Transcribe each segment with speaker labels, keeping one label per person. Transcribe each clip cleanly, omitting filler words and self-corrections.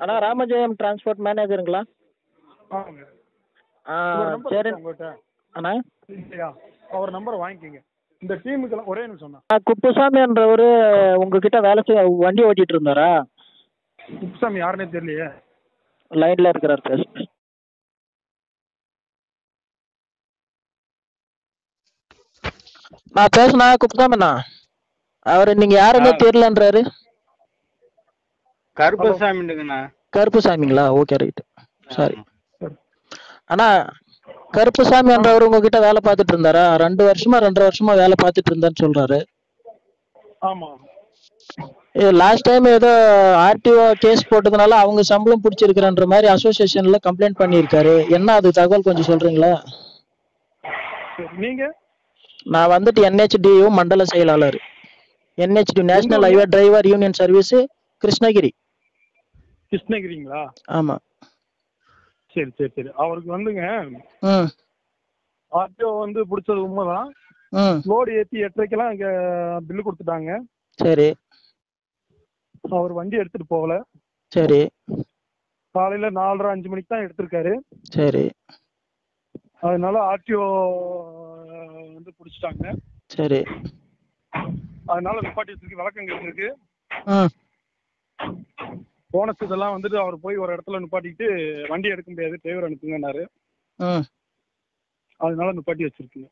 Speaker 1: அண்ணா Ramajayam transport மேனேஜருங்களா?
Speaker 2: ஆமாங்க.
Speaker 1: ஆ
Speaker 2: ஒரு number
Speaker 1: சரி
Speaker 2: இருக்கா உங்ககிட்ட?
Speaker 1: அண்ணா.
Speaker 2: இல்லையா? அவர் நம்பரை வாங்கிக்கோங்க. இந்த டீமுக்கெல்லாம் ஒரே நிமிஷம் தான்.
Speaker 1: குப்புசாமின்றவர் உங்ககிட்ட வேலை செய்ய வண்டி ஓட்டிட்டு இருந்தாரா?
Speaker 2: குப்புசாமி யாருன்னே தெரியலையே.
Speaker 1: லைன்ல இருக்கிறார் சார். நான் பேசுனா குப்புசாமிண்ணா, அவர் நீங்க யாருன்னே தெரியலன்றாரு.
Speaker 3: கருப்பசாமிங்கண்ணா.
Speaker 1: கருப்புசாமிங்களா? Okay right. சாரி அண்ணா. கருப்புசாமி என்றவர் உங்ககிட்ட வேலை பார்த்துட்டு இருந்தாரா? 2 வருஷமா 2.5 வருஷமா வேலை பார்த்துட்டு இருந்தான்னு சொல்றாரு.
Speaker 2: ஆமா.
Speaker 1: லாஸ்ட் டைம் ஏதோ ஆர்டிஓ கேஸ் போட்டதுனால அவங்க சம்பளம் பிடிச்சிருக்கிறன்ற மாதிரி அசோசியேஷன்ல கம்ப்ளைண்ட் பண்ணியிருக்காரு. என்ன அது தகவல் கொஞ்சம் சொல்றீங்களா?
Speaker 2: நீங்க?
Speaker 1: நான் வந்துட்டு NHDU மண்டல செயலாளர். NHDU national highway driver union service, Krishnagiri.
Speaker 2: கிருஷ்ணகிரிங்களா?
Speaker 1: ஆமா.
Speaker 2: சரி சரி சரி. அவருக்கு வந்துங்க ஆர்டிஓ வந்து பிடிச்சது உண்மைதான். லோடு ஏற்றி 8:30க்கெல்லாம் இங்கே பில்லு கொடுத்துட்டாங்க.
Speaker 1: சரி.
Speaker 2: அவர் வண்டி எடுத்துட்டு போகல.
Speaker 1: சரி.
Speaker 2: காலையில 4:30 5 மணிக்கு தான் எடுத்திருக்காரு.
Speaker 1: சரி.
Speaker 2: அதனால ஆர்டிஓ வந்து பிடிச்சிட்டாங்க.
Speaker 1: சரி.
Speaker 2: அதனால நிப்பாட்டி வச்சிருக்கு, வழக்கம் கேட்டிருக்கு. போனஸ் இதெல்லாம் வந்துட்டு அவர் போய் ஒரு இடத்துல நிப்பாட்டிட்டு வண்டி எடுக்க முடியாது, டிரைவர் அனுப்புங்கன்னாரு. அதனால நிப்பாட்டி வச்சிருக்குங்க.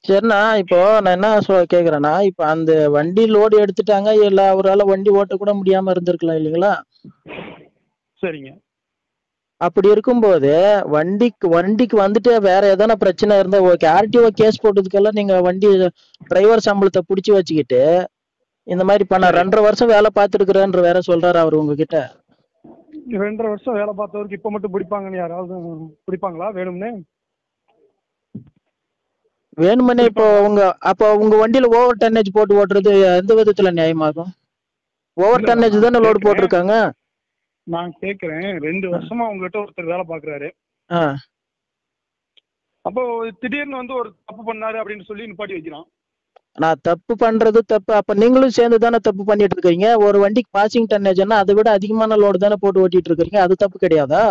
Speaker 1: சரிண்ணா, இப்போ நான் என்ன கேக்குறேன்னா, இப்போ அந்த வண்டி லோடு எடுத்துட்டாங்க, இல்ல அவரால் வண்டி ஓட்ட கூட முடியாம இருந்திருக்கலாம் இல்லைங்களா?
Speaker 2: சரிங்க.
Speaker 1: அப்படி இருக்கும்போது வண்டிக்கு வந்துட்டு வேற எதனா பிரச்சனை இருந்தா ஓகே. ஆர்டிஓ கேஸ் போட்டதுக்கெல்லாம் நீங்க வண்டி டிரைவர் சம்பளத்தை பிடிச்சி வச்சுக்கிட்டு இந்த மாதிரி பண்ண 2.5 வருஷம் வேலை பார்த்துருக்குறேன்ற வேற சொல்றாரு அவர் உங்ககிட்ட.
Speaker 2: 2.5 வருஷம் வேலை பார்த்தவருக்கு இப்ப மட்டும் பிடிப்பாங்கன்னு யாராவது பிடிப்பாங்களா? வேணும்னே
Speaker 1: இப்போ உங்க வண்டியில ஓவர் டன்னேஜ் போட்டு ஓட்டுறது எந்த விதத்துல நியாயமாகும்? ஓவர் டன்னேஜ் தானே லோடு போட்டிருக்காங்க.
Speaker 2: நான் கேக்குறேன், 2 வருஷமா உங்ககிட்ட ஒருத்தர் வேலை பாக்குறாரு. அப்போ திடீர்னு வந்து ஒரு தப்பு பண்ணாரு அப்படின்னு சொல்லி நிப்பாட்டி வைக்கிறான்.
Speaker 1: நான் தப்பு பண்றது தப்பு. அப்ப நீங்களும் சேர்ந்து தானே தப்பு பண்ணிட்டு இருக்கீங்க. ஒரு வண்டிக்கு பாசிங் டன்னேஜ்னா அதை விட அதிகமான லோடு தானே போட்டு ஓட்டிட்டு இருக்கீங்க. அது தப்பு கிடையாதா?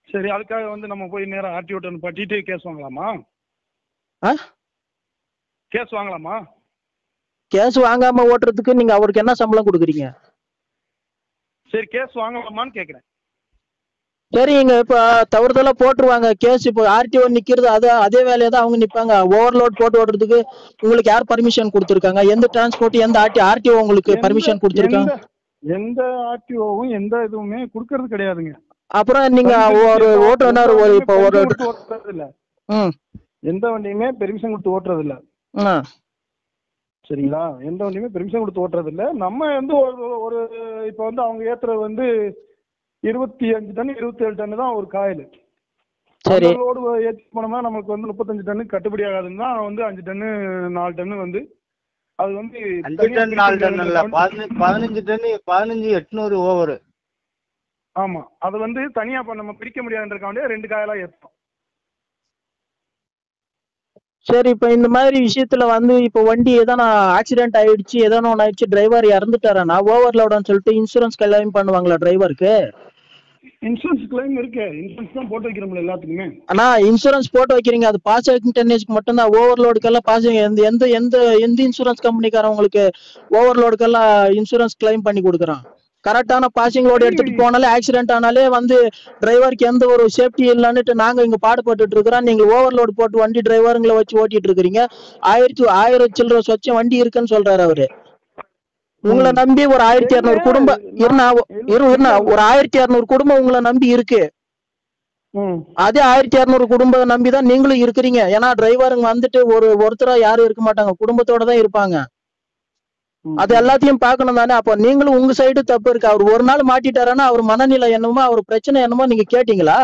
Speaker 2: சரி, அதுக்காக வந்து நம்ம போய் நேரம் ஆர்டிஓ நிப்பாட்டிட்டு கேஸ் வாங்கலாமா? கேஸ் வாங்கலாமா?
Speaker 1: கேஸ் வாங்காம ஓட்டுறதுக்கு நீங்க அவருக்கு என்ன சம்பளம் கொடுக்குறீங்க?
Speaker 2: சரி, கேஸ் வாங்கலாமான்னு கேக்குறேன்.
Speaker 1: சரிங்க, இப்ப தவறுதலா போட்டுருவாங்க கேஸ். இப்போ ஆர்டிஓ நிக்கிறது அதே வேலையை தான் அவங்க நிப்பாங்க. ஓவர்லோட் போட்டு ஓட்டுறதுக்கு உங்களுக்கு யார் பர்மிஷன் கொடுத்துருக்காங்க? எந்த டிரான்ஸ்போர்ட் எந்த ஆர்டிஓ உங்களுக்கு பர்மிஷன் கொடுத்துருக்காங்க?
Speaker 2: எந்த ஆர்டிஓவும் எந்த இதுவுமே கொடுக்கறது கிடையாதுங்க.
Speaker 1: அப்புறம் நீங்க ஒரு ஓட்டுநர் இப்போ ஒரு
Speaker 2: எந்த வண்டியுமே பெர்மிஷன் கொடுத்து ஓட்டுறது இல்ல. சரிங்களா? எந்த வண்டியுமே பெர்மிஷன் கொடுத்து ஓட்டுறது இல்ல. நம்ம வந்து ஒரு இப்ப வந்து அவங்க ஏத்துறது வந்து 25 டன் 27 டன் தான் ஒரு காயில். சரி, லோடு ஏற்றி போனோம்னா நமக்கு வந்து 35 டன்னு கட்டுப்படி ஆகாதுன்னு தான் வந்து 5 டன்னு 4 டன்னு வந்து அது வந்து
Speaker 3: 5 டன் 4 டன் இல்ல, 15 டன் 15,800 ஓவர்.
Speaker 2: ஆமா, அது வந்து தனியா நம்ம பிரிக்க முடியாதுன்றக்காண்டி 2 காயலா ஏற்றோம்.
Speaker 1: சரி, இப்ப இந்த மாதிரி விஷயத்துல வந்து இப்ப வண்டி எதனா ஆக்சிடென்ட் ஆயிடுச்சு, எதனா ஒன்று ஆயிடுச்சு, டிரைவர் இறந்துட்டாரா, ஓவர்லோடுன்னு சொல்லிட்டு இன்சூரன்ஸ் கிளைம் பண்ணுவாங்களா டிரைவருக்கு?
Speaker 2: இன்சூரன்ஸ் கிளைம் இருக்கு. இன்சூரன்ஸ் தான் போட்டு வைக்கிறோம்ல எல்லாத்துக்குமே.
Speaker 1: ஆனா இன்சூரன்ஸ் போட்டு வைக்கிறீங்க, அது பாசிங் டன்னேஜ்க்கு மட்டும் தான். ஓவர்லோடுக்கெல்லாம் பாசிங் எந்த எந்த எந்த இன்சூரன்ஸ் கம்பெனிக்காரன் உங்களுக்கு ஓவர்லோடுக்கெல்லாம் இன்சூரன்ஸ் கிளைம் பண்ணி கொடுக்குறான்? கரெக்டான பாசிங் லோடு எடுத்துட்டு போனாலே ஆக்சிடென்ட் ஆனாலே வந்து டிரைவருக்கு எந்த ஒரு சேஃப்டி இல்லைன்னுட்டு நாங்க இங்க பாடுபட்டு இருக்கிறோம். நீங்க ஓவர்லோடு போட்டு வண்டி டிரைவருங்களை வச்சு ஓட்டிட்டு இருக்கிறீங்க. 1000 சில்லற சொச்சம் வண்டி இருக்குன்னு சொல்றாரு அவரு. உங்களை நம்பி ஒரு 1200 குடும்பம் ஒரு 1200 குடும்பம் உங்களை நம்பி இருக்கு. அதே 1200 குடும்பம் நம்பிதான் நீங்களும் இருக்கிறீங்க. ஏன்னா டிரைவருங்க வந்துட்டு ஒருத்தரா யாரும் இருக்க மாட்டாங்க, குடும்பத்தோட தான் இருப்பாங்க. அது எல்லாத்தையும் பார்க்கணும் தானே. அப்ப நீங்களும் உங்க சைடு தப்பு இருக்கு. அவர் ஒரு நாள் மாட்டிட்டாருன்னா அவர் மனநிலை என்னமோ, அவர் பிரச்சனை என்னமோ நீங்க கேட்டீங்களா?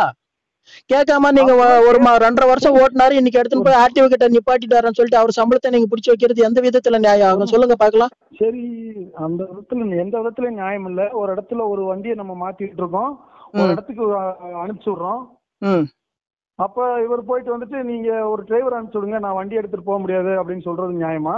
Speaker 1: கேட்காம நீங்க ஒரு 2.5 வருஷம் ஓட்டினாரு, இன்னைக்கு எடுத்துன்னு போய் ஆர்டிஓ கிட்ட நிப்பாட்டிட்டாருன்னு சொல்லிட்டு அவர் சம்பளத்தை நீங்க பிடிச்சி வைக்கிறது எந்த விதத்துல நியாயம் ஆகும் சொல்லுங்க பாக்கலாம்.
Speaker 2: சரி, அந்த விதத்துல எந்த விதத்துல நியாயம் இல்ல. ஒரு இடத்துல ஒரு வண்டியை நம்ம மாத்திட்டு இருக்கோம், ஒரு இடத்துக்கு அனுப்பிச்சு விடுறோம். அப்ப இவர் போயிட்டு வந்துட்டு நீங்க ஒரு டிரைவர் அனுப்பிச்சு விடுங்க, நான் வண்டி எடுத்துட்டு போக முடியாது அப்படின்னு சொல்றது நியாயமா?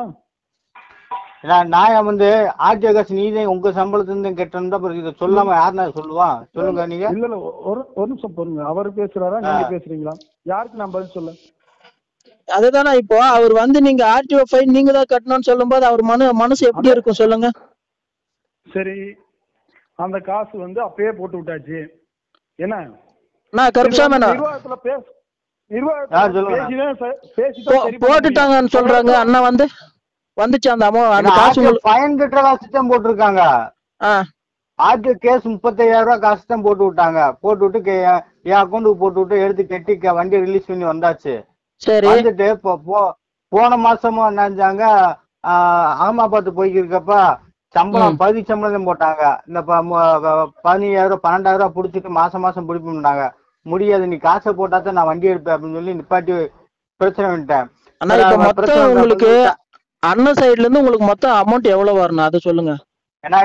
Speaker 3: நான் வந்து ஆர்டிஓ காசு நீதான் உங்க சம்பளத்துல கெட்டா இதை சொல்லாம யாருன்னா சொல்லுவா? சொல்லுங்க நீங்க.
Speaker 2: இல்ல இல்ல ஒரு நிமிஷம் பொறுங்க. அவர் பேசுறாரா நீங்க பேசுறீங்களா? யாருக்கு நான் பதில் சொல்ல?
Speaker 1: அதுதானே இப்போ அவர் வந்து நீங்க ஆர்டிஓ ஃபைன் நீங்க தான் கட்டணும்னு சொல்லும் போது அவர் மனசு எப்படி இருக்கும் சொல்லுங்க.
Speaker 2: சரி, அந்த காசு வந்து அப்பயே போட்டு விட்டாச்சு. என்ன
Speaker 1: நான் கருப்சாமி
Speaker 2: நிர்வாகத்துல
Speaker 1: போட்டுட்டாங்கன்னு சொல்றாங்க. அண்ணா வந்துச்சு அந்த அந்த காசு
Speaker 3: ஃபைன் கட்டுற காசு தான் போட்டிருக்காங்க. ஆர்டிஓ கேஸ் 35,000 ரூபாய் காசு தான் போட்டு விட்டாங்க. போட்டு விட்டு என் அக்கௌண்ட்டுக்கு போட்டு விட்டு எடுத்து கட்டி வண்டியை ரிலீஸ் பண்ணி வந்தாச்சு. வந்துட்டு போன மாசமும் நினைச்சாங்க அகமாபாத்து போய்க்கிருக்கப்ப சம்பளம் பகுதி சம்பளம் போட்டாங்க. இந்த 15,000 12,000 புடிச்சிட்டு மாசம் பிடிப்புட்டாங்க. முடியாது, நீ காசை போட்டாதான் நான் வண்டி எடுப்பேன் அப்படின்னு சொல்லி நிப்பாட்டி பிரச்சனை பண்ணிட்டேன்.
Speaker 1: உங்களுக்கு அண்ணன் சைடுல இருந்து உங்களுக்கு மொத்தம் அமௌண்ட் எவ்வளவு வரணும் அதை சொல்லுங்க.
Speaker 3: ஏன்னா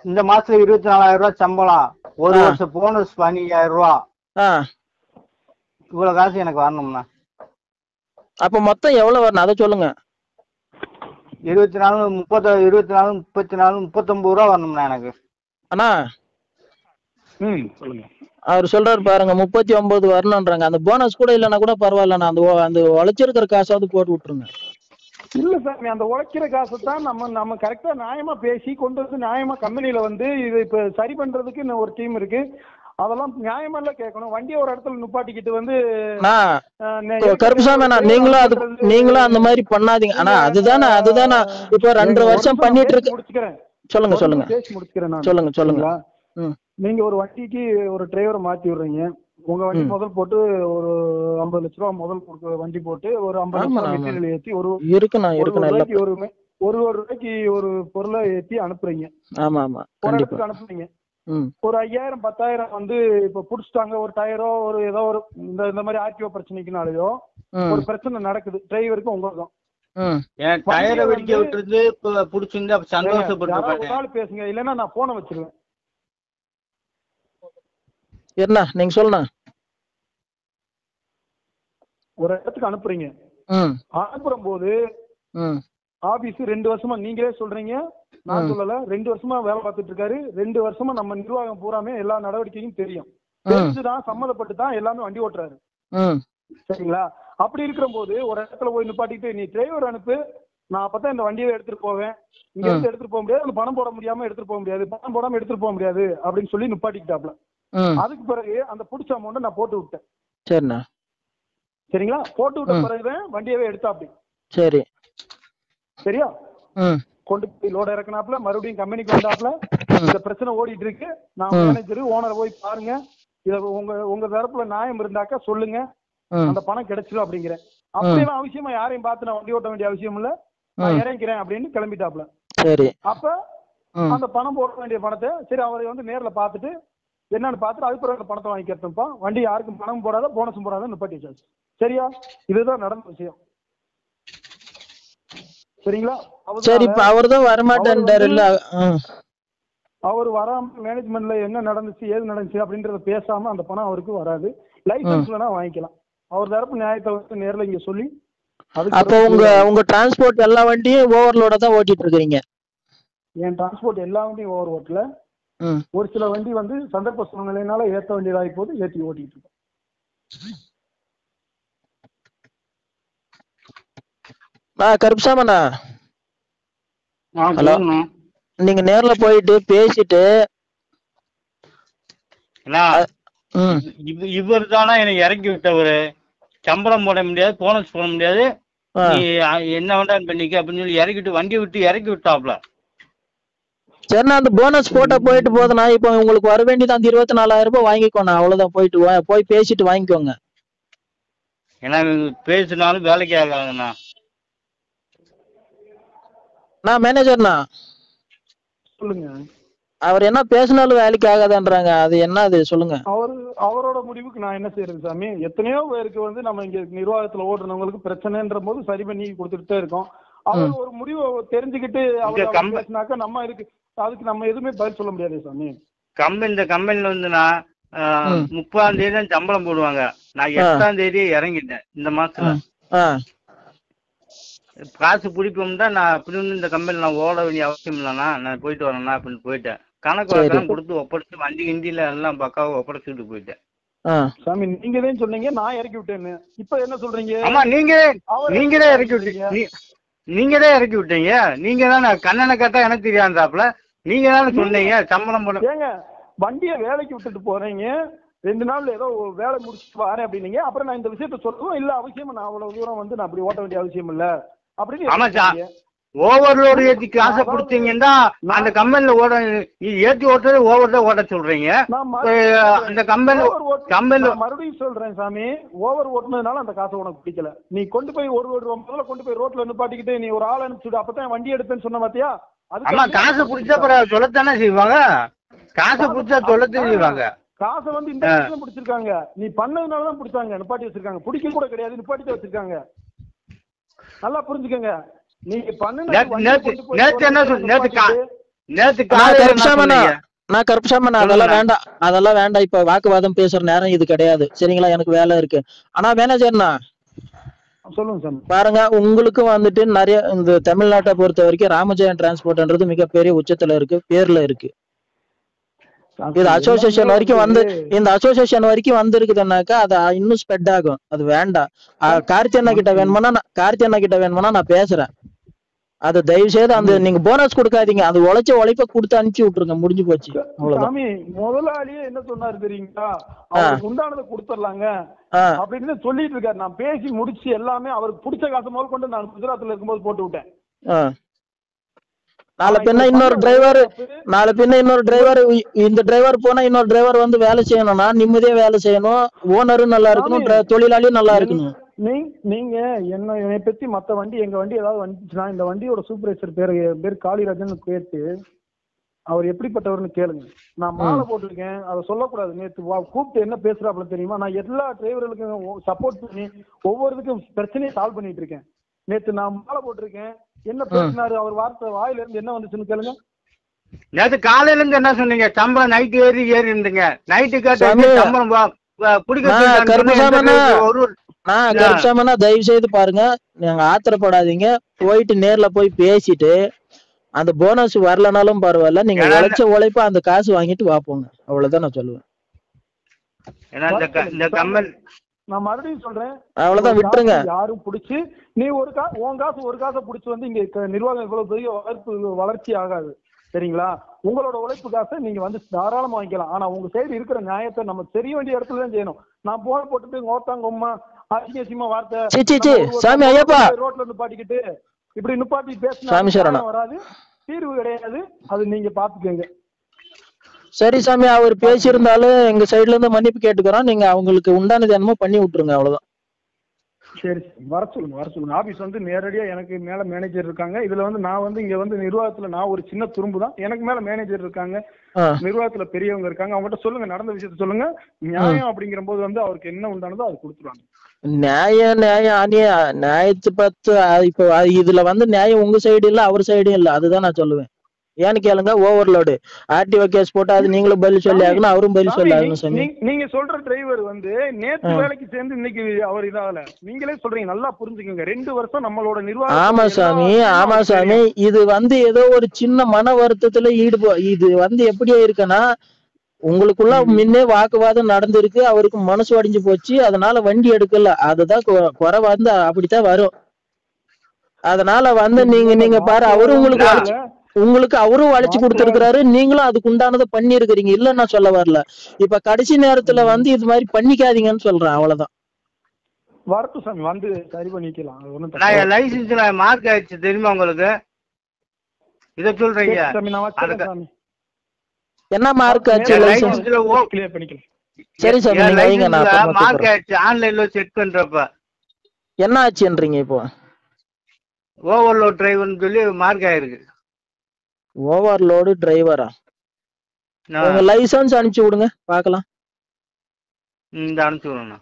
Speaker 3: இந்த மாசத்துல 24,000 ரூபாய் சம்பளம், ஒரு வருஷம் போனஸ் 15,000 ரூபாய், இவ்வளவு காசு எனக்கு வரணும்னா
Speaker 1: அப்ப மொத்தம் எவ்வளவு வரணும் அதை சொல்லுங்க.
Speaker 3: 24 34 39 ரூபா வரணும்னா எனக்கு.
Speaker 1: அண்ணா
Speaker 2: சொல்லுங்க.
Speaker 1: அவர் சொல்றாரு பாருங்க 39 வரணும்ன்றாங்க. அந்த போனஸ் கூட இல்லைன்னா கூட பரவாயில்லண்ணா, அந்த உழைச்சிருக்கிற காசாவது போட்டு விட்டுருங்க.
Speaker 2: இல்ல சாமி, அந்த உழைக்கிற காசை தான் நம்ம கரெக்டா நியாயமா பேசி கொண்டு வந்து நியாயமா கம்பெனில வந்து இது இப்ப சரி பண்றதுக்கு இன்னும் ஒரு டீம் இருக்கு. அதெல்லாம் நியாயமா எல்லாம் கேட்கணும். வண்டியை ஒரு இடத்துல நிப்பாட்டிக்கிட்டு வந்து
Speaker 1: கருப்புசாமி நீங்களும் அந்த மாதிரி பண்ணாதீங்க. ஆனா அதுதானே இப்ப 2 வருஷம் பண்ணிட்டு இருக்கு.
Speaker 2: முடிச்சுக்கிறேன்.
Speaker 1: சொல்லுங்க
Speaker 2: பேசி முடிச்சுக்கிறேன்.
Speaker 1: சொல்லுங்க.
Speaker 2: நீங்க ஒரு வண்டிக்கு ஒரு டிரைவரை மாத்தி விடுறீங்க. உங்க வண்டி முதல் போட்டு ஒரு 50 லட்ச ரூபா முதல் வண்டி போட்டு ஒரு 50 லட்சம் மெட்டீரியல் ஏற்றி ஒரு ரூபாய்க்கு ஒரு ரூபாய்க்கு ஒரு பொருளை ஏற்றி அனுப்புறீங்க. ஒரு இடத்துக்கு அனுப்புறீங்க. ஒரு 5,000 10,000 வந்து இப்ப புடிச்சிட்டாங்க. ஒரு டயரோ ஒரு ஏதோ ஒரு இந்த மாதிரி ஆர்டிஓ பிரச்சனைக்குனாலயோ ஒரு பிரச்சனை நடக்குது டிரைவருக்கும் உங்களுக்கும்.
Speaker 3: டயரை வெடிக்க விட்டுருந்து புடிச்சிருந்தா சந்தோஷப்பட்டு
Speaker 2: பேசுங்க, இல்லைன்னா நான் போனை வச்சிருவேன்.
Speaker 1: என்ன நீங்க சொல்லுங்க.
Speaker 2: ஒரு இடத்துக்கு அனுப்புறீங்க. அனுப்புறம் போது ஆபீஸ் 2 வருஷமா நீங்களே சொல்றீங்க, நான் சொல்லல, 2 வருஷமா வேலை பார்த்துட்டு இருக்காரு. 2 வருஷமா நம்ம நிர்வாகம் பூராமே எல்லா நடவடிக்கையும் தெரியும். தெரிஞ்சுதான் சம்மதப்பட்டு தான் எல்லாமே வண்டி ஓட்டுறாரு. சரிங்களா? அப்படி இருக்கிற போது ஒரு இடத்துல போய் நிப்பாட்டிட்டு நீ டிரைவர் அனுப்பு, நான் அப்பதான் இந்த வண்டியை எடுத்துட்டு போவேன், இங்க இருந்து எடுத்துட்டு போக முடியாது, பணம் போட முடியாம எடுத்துட்டு போக முடியாது, பணம் போடாம எடுத்துட்டு போக முடியாது அப்படின்னு சொல்லி நிப்பாட்டிக்கிட்டாப்ல. அதுக்கு பிறகு அந்த புடிச்ச அமௌண்ட் நான் போட்டு விட்டேன்.
Speaker 1: சரிண்ணா.
Speaker 2: சரிங்களா? போட்டு விட்ட பிறகு வண்டியவே எடுத்தாப்படி.
Speaker 1: சரி
Speaker 2: சரியா? கொண்டு போய் லோட இறக்கினாப்ல, மறுபடியும் கம்பெனிக்கு வந்தாப்ல. இந்த பிரச்சனை ஓடிட்டு இருக்கு. நான் மேனேஜர் ஓனரை போய் பாருங்க, இத உங்க தரப்புல நியாயம் இருந்தாக்கா சொல்லுங்க, அந்த பணம் கிடைச்சிடும் அப்படிங்கிறேன். அப்படியெல்லாம் அவசியமா யாரையும் பார்த்து நான் வண்டி ஓட்ட வேண்டிய அவசியம் இல்ல, நான் இறங்கிறேன் அப்படின்னு கிளம்பிட்டாப்ல.
Speaker 1: சரி.
Speaker 2: அப்ப அந்த பணம் போட வேண்டிய பணத்தை சரி அவரை வந்து நேர்ல பாத்துட்டு என்னன்னு பார்த்துட்டு அதுக்கு பிறகு பணத்தை வாங்கிக்கிறப்பா வண்டி யாருக்கும் பணம் போடாத போனஸும் போடாத நிப்பாட்டி வச்சாச்சு. சரியா? இதுதான் நடந்த விஷயம். சரிங்களா?
Speaker 1: சரி, இப்ப அவர்தான் வரமாட்டேன்றாரு இல்ல.
Speaker 2: அவர் வராம மேனேஜ்மெண்ட்ல என்ன நடந்துச்சு ஏது நடந்துச்சு அப்படின்றத பேசாம அந்த பணம் அவருக்கு வராது. லைசன்ஸ்லனா வாங்கிக்கலாம். அவர் தரப்பு நியாயத்தை வந்து நேர்ல இங்க சொல்லி.
Speaker 1: அப்ப உங்க டிரான்ஸ்போர்ட் எல்லா வண்டியும் ஓவர்லோட தான் ஓட்டிட்டு இருக்கீங்க?
Speaker 2: என் டிரான்ஸ்போர்ட் எல்லா வண்டியும் ஓவர் ஓட்டல. ஒரு சில வண்டி வந்து சந்தர்ப்ப சூழ்நிலையினால ஏற்ற வேண்டியதாகி போது ஏற்றி ஓட்டிட்டு இருக்கோம்.
Speaker 1: கருப்சாமண்ணா, ஹலோ, நீங்க நேர்ல போயிட்டு பேசிட்டு
Speaker 3: இவர் தானா எனக்கு இறக்கி விட்டவரு. சம்பளம் போட முடியாது, போனஸ் போட முடியாது, நீ என்ன வேண்டாம் பண்ணிக்க அப்படின்னு சொல்லி இறக்கிட்டு வண்டி விட்டு இறக்கி விட்டாப்ல.
Speaker 1: சரிண்ணா, அந்த போனஸ் போயிட்டு போதுண்ணா. இப்போ உங்களுக்கு வர வேண்டியது அந்த 24,000 ரூபாய் வாங்கிக்கோண்ணா. அவ்வளவுதான், போய் பேசிட்டு வாங்கிக்கோங்க.
Speaker 3: ஏன்னா பேசினாலும் வேலைக்கு ஆகாதுண்ணா.
Speaker 1: நான் மேனேஜர்ண்ணா.
Speaker 2: சொல்லுங்க.
Speaker 1: அவர் என்ன பேசினாலும் வேலைக்கு ஆகாதுன்றாங்க, அது என்ன அது சொல்லுங்க.
Speaker 2: அவரோட முடிவுக்கு நான் என்ன செய்யறது சாமி? எத்தனையோ பேருக்கு வந்து நம்ம இங்க நிர்வாகத்துல ஓடுறவங்களுக்கு பிரச்சனைன்ற போது சரி பண்ணி கொடுத்துட்டு இருக்கோம். அவர் ஒரு முடிவை தெரிஞ்சுக்கிட்டு அவர் பேசினாக்க நம்ம அதுக்கு நம்ம எதுவுமே பதில் சொல்ல முடியாது சாமி.
Speaker 3: இந்த கம்பெனில வந்து நான் 30ஆம் தேதி தான் சம்பளம் போடுவாங்க. நான் 8ஆம் தேதியே இறங்கிட்டேன் இந்த மாசத்துல. காசு பிடிப்போம்னா நான் அப்படி வந்து இந்த கம்பெனியில் நான் ஓட வேண்டிய அவசியம் இல்லைண்ணா, நான் போயிட்டு வரேண்ணா அப்படின்னு போயிட்டேன். கணக்கு வழக்கெல்லாம் கொடுத்து ஒப்படைச்சு வண்டி கிண்டியில எல்லாம் பக்காவை ஒப்படைச்சிட்டு போயிட்டேன்.
Speaker 2: சாமி நீங்க தான் சொன்னீங்க நான் இறக்கி விட்டேன்னு, இப்ப என்ன சொல்றீங்க?
Speaker 3: ஆமா, நீங்களே இறக்கி விட்டீங்க. நீங்களே இறக்கி விட்டீங்க. நீங்க தானே கண்ணனை கேட்டா எனக்கு தெரியாதாப்ல, நீங்க தானே சொன்னீங்க சம்பளம் போட.
Speaker 2: ஏங்க வண்டியை வேலைக்கு விட்டுட்டு போறீங்க, 2 நாள்ல ஏதோ வேலை முடிச்சுட்டு வரேன் அப்படின்னீங்க. அப்புறம் நான் இந்த விஷயத்த சொல்லுவோம் இல்ல அவசியம், நான் அவ்வளவு தூரம் வந்து நான் அப்படி ஓட்ட வேண்டிய அவசியம் இல்ல அப்படின்னு.
Speaker 3: ஆமாச்சா, ஓவர்லோடு ஏற்றி காசை பிடிச்சீங்கன்னா அந்த கம்பெனில ஓட ஏற்றி ஓட்டுறது ஓவர் தான் ஓட்ட சொல்றீங்க. அந்த கம்பெனி
Speaker 2: மறுபடியும் சொல்றேன் சாமி, ஓவர் ஓட்டுனதுனால அந்த காசை உனக்கு பிடிக்கல. நீ கொண்டு போய் முதல்ல கொண்டு போய் ரோட்ல நிப்பாட்டிக்கிட்டு நீ ஒரு ஆள் அனுப்பிச்சுடு, அப்பதான் வண்டி எடுப்பேன்னு சொன்ன பாத்தியா?
Speaker 3: ஆமா, காசு பிடிச்சா சொல்லத்தானே செய்வாங்க. காசு பிடிச்சா சொல்லத்தான் செய்வாங்க.
Speaker 2: காசை வந்து இந்த பிடிச்சிருக்காங்க, நீ பண்ணதுனாலதான் பிடிச்சாங்க, நிப்பாட்டி வச்சிருக்காங்க. பிடிக்க கூட கிடையாது, நிப்பாட்டி தான் வச்சிருக்காங்க. நல்லா புரிஞ்சுக்கங்க. நீங்க
Speaker 1: அதெல்லாம் வேண்டாம். இப்ப வாக்குவாதம் பேசுற நேரம் இது கிடையாது, சரிங்களா? எனக்கு வேலை இருக்கு. ஆனா மேனேஜர்னா
Speaker 2: சொல்லுங்க சார்,
Speaker 1: பாருங்க, உங்களுக்கு வந்துட்டு நிறைய இந்த தமிழ்நாட்டை பொறுத்த வரைக்கும் ராமஜெயம் டிரான்ஸ்போர்ட்ன்றது மிகப்பெரிய உச்சத்துல இருக்கு, பேர்ல இருக்கு. இது அசோசியேஷன் வரைக்கும் வந்து இந்த அசோசியேஷன் வரைக்கும் வந்திருக்குதுன்னாக்கா அது இன்னும் ஸ்ப்ரெட் ஆகும். அது வேண்டாம். கார்த்தி அண்ணா கிட்ட வேணும்னா நான் பேசுறேன். அது தயவு செய்து அந்த நீங்க போனஸ் கொடுக்காதீங்க, அது உழைப்ப கொடுத்து அனுப்பிச்சு விட்டுருங்க, முடிஞ்சு போச்சு.
Speaker 2: சாமி முதலாளியே என்ன சொன்னாரு தெரியுங்களா? உண்டானதை கொடுத்துடலாங்க அப்படின்னு சொல்லிட்டு இருக்காரு. நான் பேசி முடிச்சு எல்லாமே அவருக்கு பிடிச்ச காசு முதல் கொண்டு நான் குஜராத்ல இருக்கும்போது போட்டு விட்டேன். நாளை பின்ன இன்னொரு டிரைவர் இந்த டிரைவர் போனா இன்னொரு டிரைவர் வந்து வேலை செய்யணும்னா நிம்மதியா வேலை செய்யணும், ஓனரும் நல்லா இருக்கணும், தொழிலாளியும் நல்லா இருக்கணும். நீங்க என்னை பத்தி மத்த வண்டி எங்க வண்டி ஏதாவது வந்துச்சுன்னா இந்த வண்டியோட சூப்பர்வைசர் பேர் காளிராஜன் கேட்டு அவர் எப்படிப்பட்டவர்னு கேளுங்க. நான் மாலை போட்டிருக்கேன், அதை சொல்லக்கூடாது. நேற்று கூப்பிட்டு என்ன பேசுறாப்புல தெரியுமா? நான் எல்லா டிரைவர்களுக்கும் சப்போர்ட் பண்ணி ஒவ்வொருத்துக்கும் பிரச்சனையை சால்வ் பண்ணிட்டு இருக்கேன். நேற்று நான் மாலை போட்டிருக்கேன், என்ன பேசினாரு அவர் வார்த்தை வாயில இருந்து என்ன வந்துச்சுன்னு கேளுங்க.
Speaker 3: நேற்று காலையில இருந்து என்ன சொன்னீங்க? சம்பளம் நைட்டு ஏறி இருந்தீங்க. நைட்டு கேட்டு சம்பளம்
Speaker 1: கருப்சாமனா தயவு செய்து பாருங்க, நீங்க ஆத்திரப்படாதீங்க. போயிட்டு நேர்ல போய் பேசிட்டு அந்த போனஸ் வரலனாலும் பரவாயில்ல, நீங்க உழைச்ச உழைப்ப அந்த காசு வாங்கிட்டு வாப்போங்க, அவ்வளவுதான் நான் சொல்லுவேன்.
Speaker 2: நான் மறுபடியும் சொல்றேன்,
Speaker 1: அவ்வளவுதான், விட்டுருங்க.
Speaker 2: யாரும் புடிச்சு நீ உன் காசை புடிச்சு வந்து இங்க நிர்வாகம் இவ்வளவு பெரிய வளர்ச்சி ஆகாது, சரிங்களா? உங்களோட உழைப்பு காசை நீங்க வந்து தாராளமா வாங்கிக்கலாம். ஆனா உங்க சைடு இருக்கிற நியாயத்தை நம்ம தெரிய வேண்டிய இடத்துல தான் செய்யணும். நான் போன போட்டுட்டு ஓட்டாங்கம்மா அசிங்கமா வார்த்தை
Speaker 1: சாமி ஐயப்பா
Speaker 2: ரோட்ல நிப்பாட்டிக்கிட்டு இப்படி நிப்பாட்டி பேசினா வராது, தீர்வு கிடையாது. அது நீங்க பாத்துக்கோங்க.
Speaker 1: சரி சாமி, அவர் பேசியிருந்தாலும் எங்க சைடுல இருந்து மன்னிப்பு கேட்டுக்கிறோம். நீங்க அவங்களுக்கு உண்டானது என்னமோ பண்ணி விட்டுருங்க, அவ்வளவுதான்.
Speaker 2: சரி, வர சொல்லுங்க. ஆபீஸ் வந்து நேரடியா எனக்கு மேல மேனேஜர் இருக்காங்க. இதுல வந்து நான் வந்து இங்க வந்து நிர்வாகத்துல நான் ஒரு சின்ன துரும்பு தான். எனக்கு மேல மேனேஜர் இருக்காங்க, நிர்வாகத்துல பெரியவங்க இருக்காங்க. அவங்ககிட்ட சொல்லுங்க, நடந்த விஷயத்த சொல்லுங்க. நியாயம் அப்படிங்கிற போது வந்து அவருக்கு என்ன உண்டானதோ அது கொடுத்துருவாங்க.
Speaker 1: நியாயத்து பத்து இப்போ இதுல வந்து நியாயம் உங்க சைடு இல்ல, அவர் சைடும் இல்ல, அதுதான் நான் சொல்லுவேன். ஏன்னு கேளுங்க, ஓவர்லோடு ஆர்டிஓ கேஸ் போட்டா அது நீங்களும் பதில் சொல்லி ஆகணும், அவரும் பதில் சொல்லி ஆகணும்.
Speaker 2: நீங்க சொல்ற டிரைவர் வந்து நேத்து வேலைக்கு சேர்ந்து இன்னைக்கு அவர் இதாகல, நீங்களே சொல்றீங்க. நல்லா புரிஞ்சுக்கோங்க, 2 வருஷம் நம்மளோட நிர்வாகம்.
Speaker 1: ஆமா சாமி, இது வந்து ஏதோ ஒரு சின்ன மன வருத்தத்துல இது வந்து எப்படி இருக்குன்னா, உங்களுக்குள்ள முன்னே வாக்குவாதம் நடந்திருக்கு, அவருக்கு மனசு அடிஞ்சு போச்சு, அதனால வண்டி எடுக்கல. அதுதான் குறை வந்து அப்படித்தான் வரும். அதனால வந்து நீங்க பாரு, அவரும் உங்களுக்கு அவரும் வளைச்சு கொடுத்துருக்காரு, நீங்களும் அதுக்கு உண்டானதை பண்ணி இருக்கிறீங்க, இல்ல நான் சொல்ல வரல. இப்ப கடைசி நேரத்துல வந்து இது மாதிரி பண்ணிக்காதீங்கன்னு சொல்றேன், அவ்வளவுதான்.
Speaker 2: வரட்டு சாமி, வந்து சரி பண்ணிக்கலாம்.
Speaker 3: லைசன்ஸ்ல மார்க் ஆயிடுச்சு தெரியுமா உங்களுக்கு? இத சொல்றீங்க
Speaker 1: என்ன மார்க் ஆச்சு?
Speaker 2: லைசன்ஸ்ல கிளியர் பண்ணிக்கலாம்.
Speaker 1: சரி சாமி, நீங்க வைங்க, நான்
Speaker 3: மார்க் ஆயிடுச்சு. ஆன்லைன்ல செக் பண்றப்ப
Speaker 1: என்ன ஆச்சுன்றீங்க? இப்போ
Speaker 3: ஓவர்லோட் டிரைவர்னு சொல்லி மார்க் ஆயிருக்கு.
Speaker 1: ஓவர்லோடு டிரைவரா? லைசன்ஸ் அனுப்பிச்சு விடுங்க பாக்கலாம்.
Speaker 3: அனுப்பிச்சு விடுங்க.